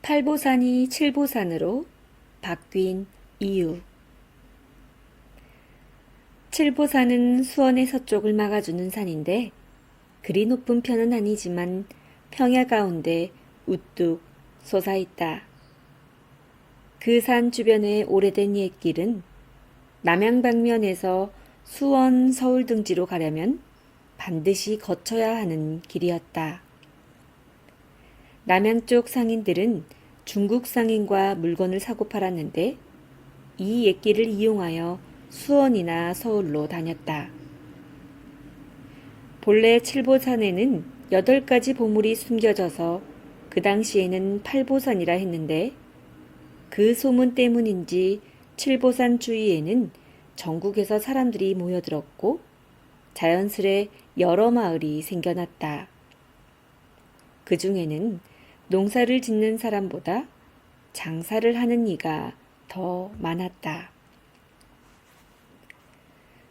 팔보산이 칠보산으로 바뀐 이유. 칠보산은 수원의 서쪽을 막아주는 산인데 그리 높은 편은 아니지만 평야 가운데 우뚝 솟아있다. 그 산 주변의 오래된 옛길은 남양 방면에서 수원 서울 등지로 가려면 반드시 거쳐야 하는 길이었다. 남양 쪽 상인들은 중국 상인과 물건을 사고 팔았는데 이 옛길을 이용하여 수원이나 서울로 다녔다. 본래 칠보산에는 8가지 보물이 숨겨져서 그 당시에는 팔보산이라 했는데 그 소문 때문인지 칠보산 주위에는 전국에서 사람들이 모여들었고 자연스레 여러 마을이 생겨났다. 그 중에는 농사를 짓는 사람보다 장사를 하는 이가 더 많았다.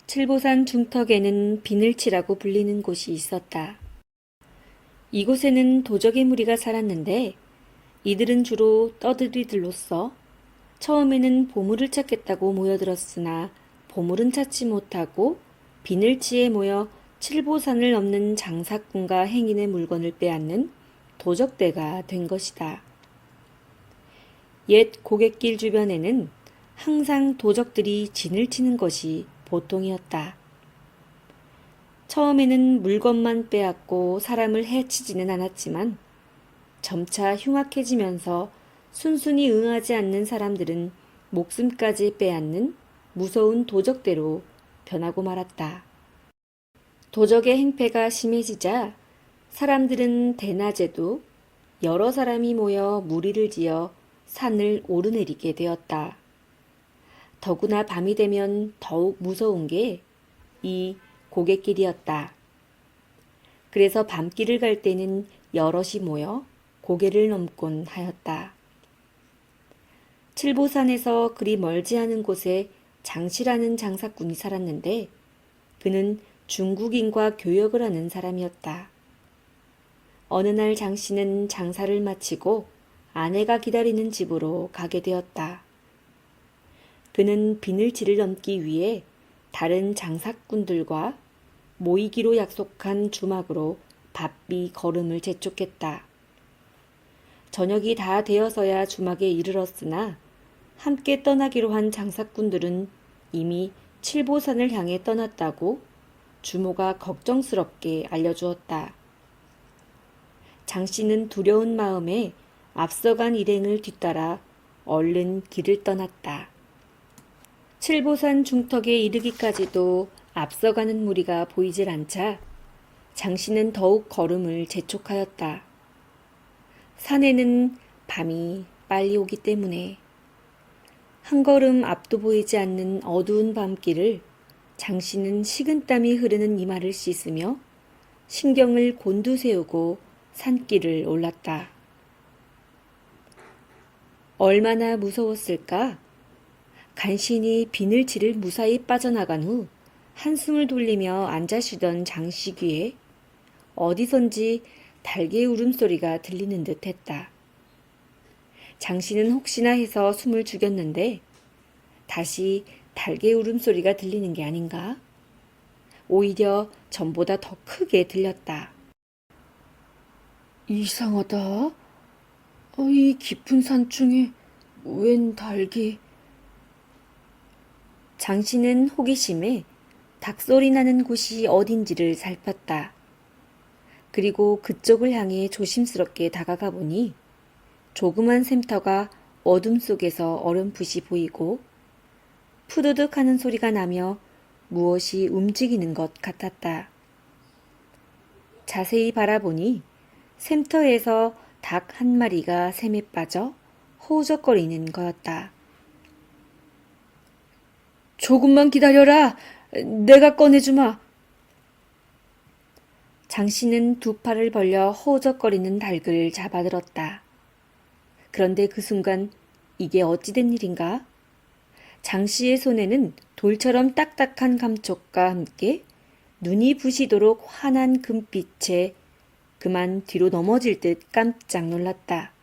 칠보산 중턱에는 비늘치라고 불리는 곳이 있었다. 이곳에는 도적의 무리가 살았는데 이들은 주로 떠들이들로서 처음에는 보물을 찾겠다고 모여들었으나 보물은 찾지 못하고 비늘치에 모여 칠보산을 넘는 장사꾼과 행인의 물건을 빼앗는 도적대가 된 것이다. 옛 고갯길 주변에는 항상 도적들이 진을 치는 것이 보통이었다. 처음에는 물건만 빼앗고 사람을 해치지는 않았지만 점차 흉악해지면서 순순히 응하지 않는 사람들은 목숨까지 빼앗는 무서운 도적대로 변하고 말았다. 도적의 행패가 심해지자 사람들은 대낮에도 여러 사람이 모여 무리를 지어 산을 오르내리게 되었다. 더구나 밤이 되면 더욱 무서운 게 이 고갯길이었다. 그래서 밤길을 갈 때는 여럿이 모여 고개를 넘곤 하였다. 칠보산에서 그리 멀지 않은 곳에 장씨라는 장사꾼이 살았는데 그는 중국인과 교역을 하는 사람이었다. 어느 날 장씨는 장사를 마치고 아내가 기다리는 집으로 가게 되었다. 그는 비늘치를 넘기 위해 다른 장사꾼들과 모이기로 약속한 주막으로 바삐 걸음을 재촉했다. 저녁이 다 되어서야 주막에 이르렀으나 함께 떠나기로 한 장사꾼들은 이미 칠보산을 향해 떠났다고 주모가 걱정스럽게 알려주었다. 장씨는 두려운 마음에 앞서간 일행을 뒤따라 얼른 길을 떠났다. 칠보산 중턱에 이르기까지도 앞서가는 무리가 보이질 않자 장씨는 더욱 걸음을 재촉하였다. 산에는 밤이 빨리 오기 때문에 한 걸음 앞도 보이지 않는 어두운 밤길을 장씨는 식은땀이 흐르는 이마를 씻으며 신경을 곤두세우고 산길을 올랐다. 얼마나 무서웠을까? 간신히 비늘치를 무사히 빠져나간 후 한숨을 돌리며 앉아 쉬던 장씨 귀에 어디선지 달개 울음소리가 들리는 듯 했다. 장씨는 혹시나 해서 숨을 죽였는데 다시 달개 울음소리가 들리는 게 아닌가? 오히려 전보다 더 크게 들렸다. 이상하다. 이 깊은 산중에 웬 닭이. 장씨는 호기심에 닭소리 나는 곳이 어딘지를 살폈다. 그리고 그쪽을 향해 조심스럽게 다가가 보니 조그만 샘터가 어둠 속에서 어렴풋이 보이고 푸드득 하는 소리가 나며 무엇이 움직이는 것 같았다. 자세히 바라보니 샘터에서 닭 한 마리가 샘에 빠져 허우적거리는 거였다. 조금만 기다려라. 내가 꺼내주마. 장씨는 두 팔을 벌려 허우적거리는 닭을 잡아들었다. 그런데 그 순간 이게 어찌된 일인가? 장씨의 손에는 돌처럼 딱딱한 감촉과 함께 눈이 부시도록 환한 금빛에 그만 뒤로 넘어질 듯 깜짝 놀랐다.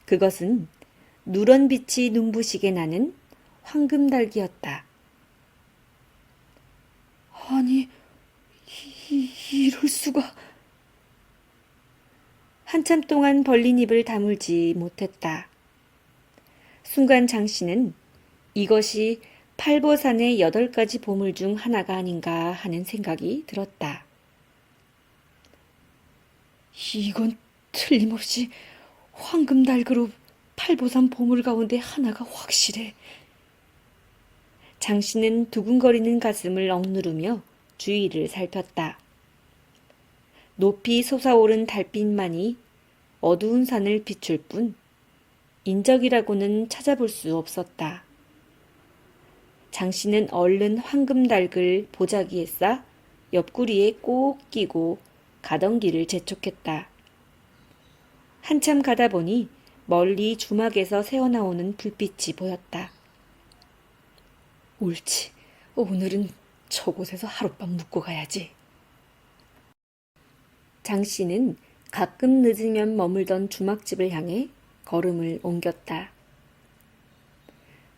그것은 누런 빛이 눈부시게 나는 황금달기였다. 아니, 이럴 수가. 한참 동안 벌린 입을 다물지 못했다. 순간 장씨는 이것이 팔보산의 8가지 보물 중 하나가 아닌가 하는 생각이 들었다. 이건 틀림없이 황금달그룹 팔보산 보물 가운데 하나가 확실해. 장씨는 두근거리는 가슴을 억누르며 주위를 살폈다. 높이 솟아오른 달빛만이 어두운 산을 비출 뿐 인적이라고는 찾아볼 수 없었다. 장씨는 얼른 황금달글 보자기에 싸 옆구리에 꼭 끼고 가던 길을 재촉했다. 한참 가다 보니 멀리 주막에서 새어나오는 불빛이 보였다. 옳지, 오늘은 저곳에서 하룻밤 묵고 가야지. 장씨는 가끔 늦으면 머물던 주막집을 향해 걸음을 옮겼다.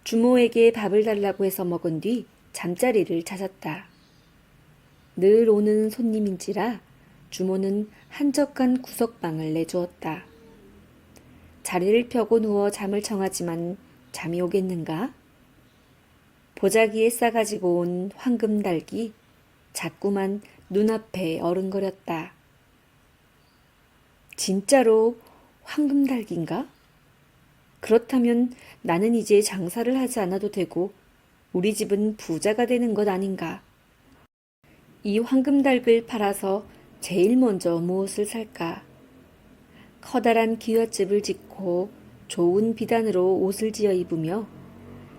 주모에게 밥을 달라고 해서 먹은 뒤 잠자리를 찾았다. 늘 오는 손님인지라 주모는 한적한 구석방을 내주었다. 자리를 펴고 누워 잠을 청하지만 잠이 오겠는가? 보자기에 싸가지고 온 황금달기 자꾸만 눈앞에 어른거렸다. 진짜로 황금달기인가? 그렇다면 나는 이제 장사를 하지 않아도 되고 우리 집은 부자가 되는 것 아닌가? 이 황금달글 팔아서 제일 먼저 무엇을 살까? 커다란 기와집을 짓고 좋은 비단으로 옷을 지어 입으며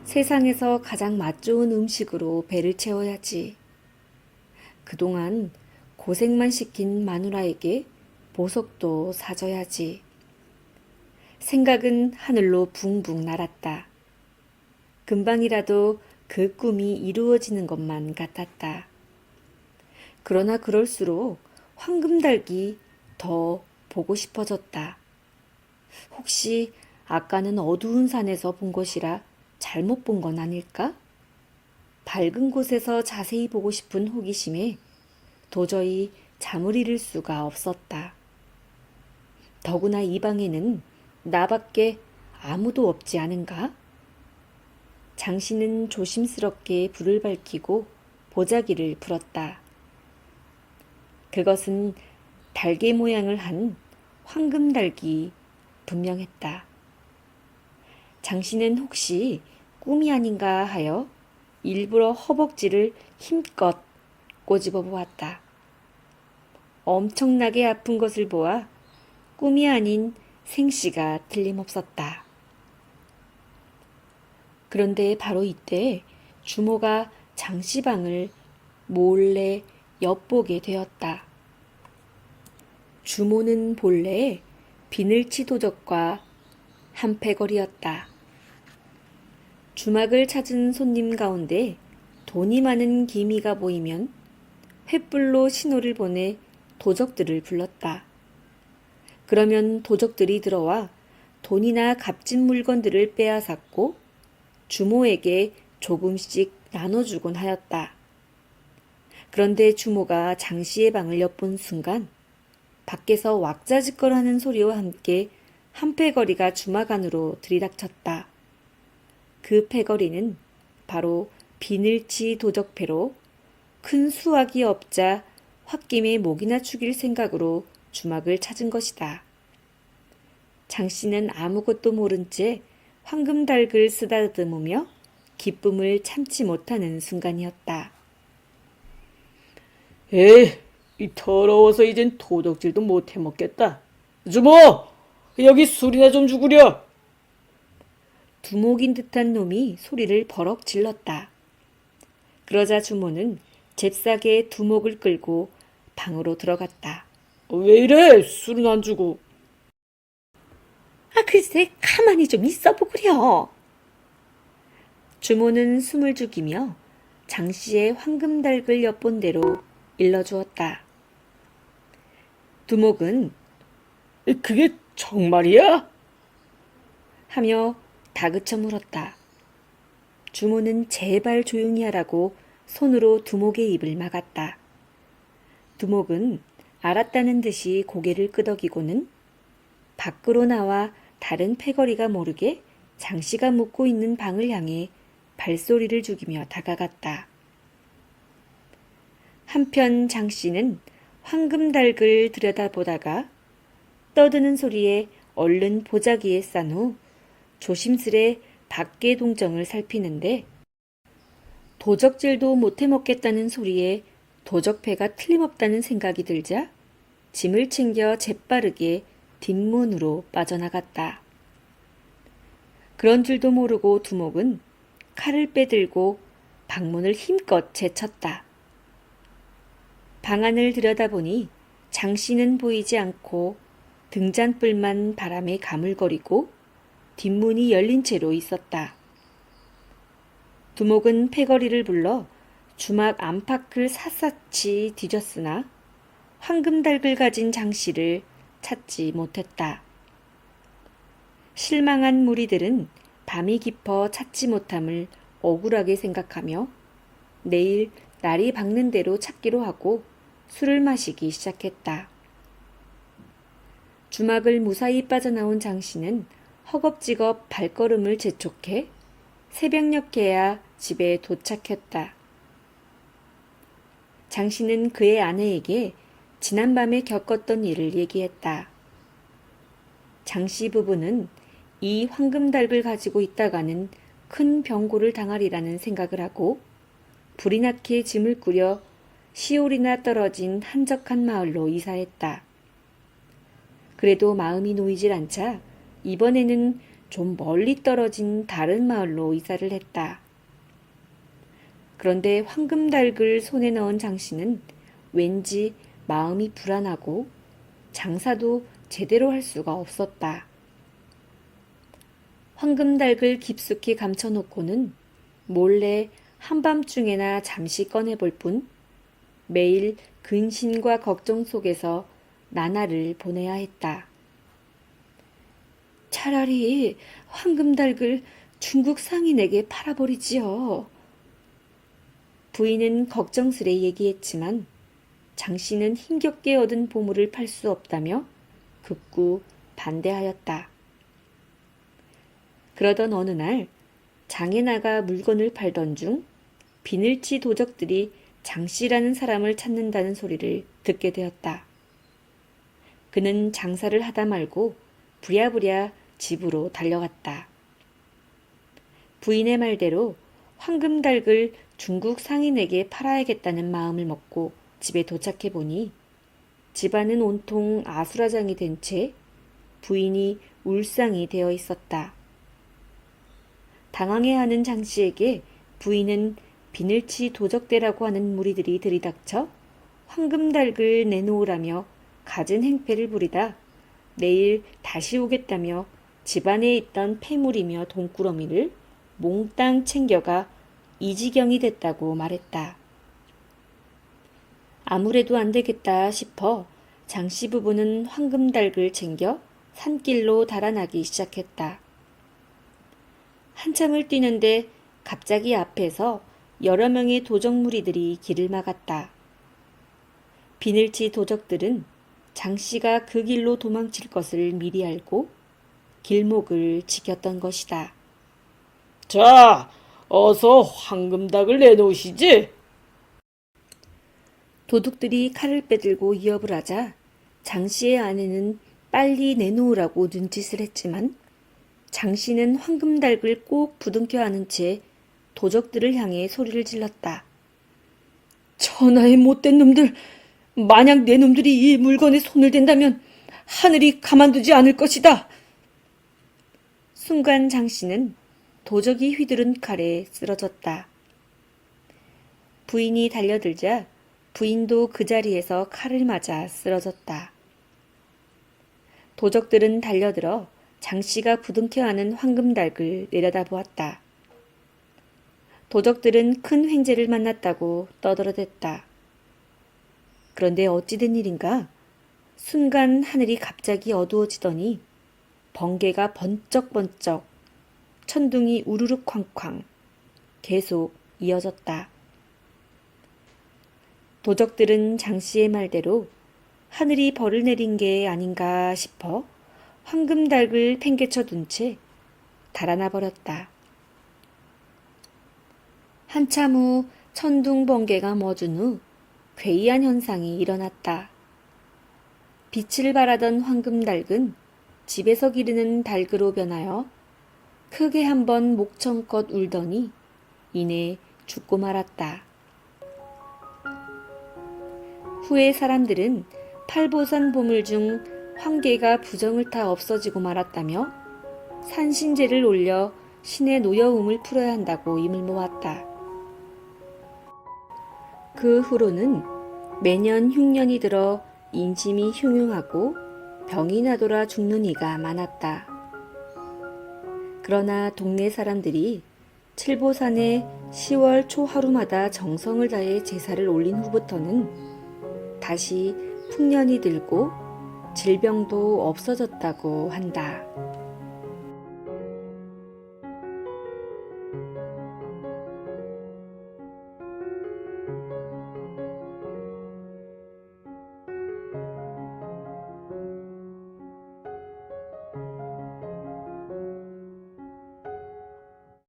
세상에서 가장 맛 좋은 음식으로 배를 채워야지. 그동안 고생만 시킨 마누라에게 보석도 사줘야지. 생각은 하늘로 붕붕 날았다. 금방이라도 그 꿈이 이루어지는 것만 같았다. 그러나 그럴수록 황금달기 더 보고 싶어졌다. 혹시 아까는 어두운 산에서 본 것이라 잘못 본 건 아닐까? 밝은 곳에서 자세히 보고 싶은 호기심에 도저히 잠을 이룰 수가 없었다. 더구나 이 방에는 나밖에 아무도 없지 않은가? 장씨는 조심스럽게 불을 밝히고 보자기를 풀었다. 그것은 달개 모양을 한 황금달기 분명했다. 장씨는 혹시 꿈이 아닌가 하여 일부러 허벅지를 힘껏 꼬집어 보았다. 엄청나게 아픈 것을 보아 꿈이 아닌 생시가 틀림없었다. 그런데 바로 이때 주모가 장씨 방을 몰래 엿보게 되었다. 주모는 본래 비늘치 도적과 한패거리였다. 주막을 찾은 손님 가운데 돈이 많은 기미가 보이면 횃불로 신호를 보내 도적들을 불렀다. 그러면 도적들이 들어와 돈이나 값진 물건들을 빼앗았고 주모에게 조금씩 나눠주곤 하였다. 그런데 주모가 장씨의 방을 엿본 순간 밖에서 왁자지껄하는 소리와 함께 한 패거리가 주막 안으로 들이닥쳤다. 그 패거리는 바로 비늘치 도적패로 큰 수확이 없자 홧김에 목이나 축일 생각으로 주막을 찾은 것이다. 장씨는 아무것도 모른 채 황금달글 쓰다듬으며 기쁨을 참지 못하는 순간이었다. 이 더러워서 이젠 도적질도 못 해먹겠다. 주모! 여기 술이나 좀 주구려. 두목인 듯한 놈이 소리를 버럭 질렀다. 그러자 주모는 잽싸게 두목을 끌고 방으로 들어갔다. 왜 이래? 술은 안 주고. 글쎄 가만히 좀 있어 보구려. 주모는 숨을 죽이며 장씨의 황금달글 엿본 대로 일러주었다. 두목은 그게 정말이야? 하며 다그쳐 물었다. 주모는 제발 조용히 하라고 손으로 두목의 입을 막았다. 두목은 알았다는 듯이 고개를 끄덕이고는 밖으로 나와 다른 패거리가 모르게 장씨가 묵고 있는 방을 향해 발소리를 죽이며 다가갔다. 한편 장씨는 황금달글 들여다보다가 떠드는 소리에 얼른 보자기에 싼 후 조심스레 밖의 동정을 살피는데 도적질도 못해 먹겠다는 소리에 도적패가 틀림없다는 생각이 들자 짐을 챙겨 재빠르게 뒷문으로 빠져나갔다. 그런 줄도 모르고 두목은 칼을 빼들고 방문을 힘껏 제쳤다. 방 안을 들여다보니 장씨는 보이지 않고 등잔불만 바람에 가물거리고 뒷문이 열린 채로 있었다. 두목은 패거리를 불러 주막 안팎을 샅샅이 뒤졌으나 황금달글 가진 장씨를 찾지 못했다. 실망한 무리들은 밤이 깊어 찾지 못함을 억울하게 생각하며 내일 날이 밝는 대로 찾기로 하고 술을 마시기 시작했다. 주막을 무사히 빠져나온 장씨는 허겁지겁 발걸음을 재촉해 새벽녘에야 집에 도착했다. 장씨는 그의 아내에게 지난밤에 겪었던 일을 얘기했다. 장씨 부부는 이 황금달을 가지고 있다가는 큰 병고를 당하리라는 생각을 하고 불이 나게 짐을 꾸려 시올이나 떨어진 한적한 마을로 이사했다. 그래도 마음이 놓이질 않자 이번에는 좀 멀리 떨어진 다른 마을로 이사를 했다. 그런데 황금달글 손에 넣은 장씨는 왠지 마음이 불안하고 장사도 제대로 할 수가 없었다. 황금달글 깊숙이 감춰놓고는 몰래 한밤중에나 잠시 꺼내볼 뿐 매일 근심과 걱정 속에서 나날을 보내야 했다. 차라리 황금달글 중국 상인에게 팔아버리지요. 부인은 걱정스레 얘기했지만 장씨는 힘겹게 얻은 보물을 팔 수 없다며 극구 반대하였다. 그러던 어느 날 장에 나가 물건을 팔던 중 비늘치 도적들이 장씨라는 사람을 찾는다는 소리를 듣게 되었다. 그는 장사를 하다 말고 부랴부랴 집으로 달려갔다. 부인의 말대로 황금달글 중국 상인에게 팔아야겠다는 마음을 먹고 집에 도착해 보니 집안은 온통 아수라장이 된 채 부인이 울상이 되어 있었다. 당황해하는 장씨에게 부인은 비늘치 도적대라고 하는 무리들이 들이닥쳐 황금달글 내놓으라며 갖은 행패를 부리다 내일 다시 오겠다며 집안에 있던 폐물이며 돈꾸러미를 몽땅 챙겨가 이 지경이 됐다고 말했다. 아무래도 안 되겠다 싶어 장씨 부부는 황금달글 챙겨 산길로 달아나기 시작했다. 한참을 뛰는데 갑자기 앞에서 여러 명의 도적 무리들이 길을 막았다. 비늘치 도적들은 장씨가 그 길로 도망칠 것을 미리 알고 길목을 지켰던 것이다. 자, 어서 황금닭을 내놓으시지. 도둑들이 칼을 빼들고 위협을 하자 장씨의 아내는 빨리 내놓으라고 눈짓을 했지만 장씨는 황금달을 꼭 부둥켜 안은 채 도적들을 향해 소리를 질렀다. 천하의 못된 놈들, 만약 내 놈들이 이 물건에 손을 댄다면 하늘이 가만두지 않을 것이다. 순간 장씨는 도적이 휘두른 칼에 쓰러졌다. 부인이 달려들자 부인도 그 자리에서 칼을 맞아 쓰러졌다. 도적들은 달려들어 장씨가 부둥켜 안은 황금닭을 내려다보았다. 도적들은 큰 횡재를 만났다고 떠들어댔다. 그런데 어찌 된 일인가? 순간 하늘이 갑자기 어두워지더니 번개가 번쩍번쩍, 천둥이 우르르 쾅쾅 계속 이어졌다. 도적들은 장씨의 말대로 하늘이 벌을 내린 게 아닌가 싶어 황금닭을 팽개쳐 둔 채 달아나 버렸다. 한참 후 천둥 번개가 멎은 후 괴이한 현상이 일어났다. 빛을 발하던 황금닭은 집에서 기르는 닭으로 변하여 크게 한번 목청껏 울더니 이내 죽고 말았다. 후에 사람들은 팔보산 보물 중 황계가 부정을 타 없어지고 말았다며 산신제를 올려 신의 노여움을 풀어야 한다고 임을 모았다. 그 후로는 매년 흉년이 들어 인심이 흉흉하고 병이 나돌아 죽는 이가 많았다. 그러나 동네 사람들이 칠보산에 10월 초 하루마다 정성을 다해 제사를 올린 후부터는 다시 풍년이 들고 질병도 없어졌다고 한다.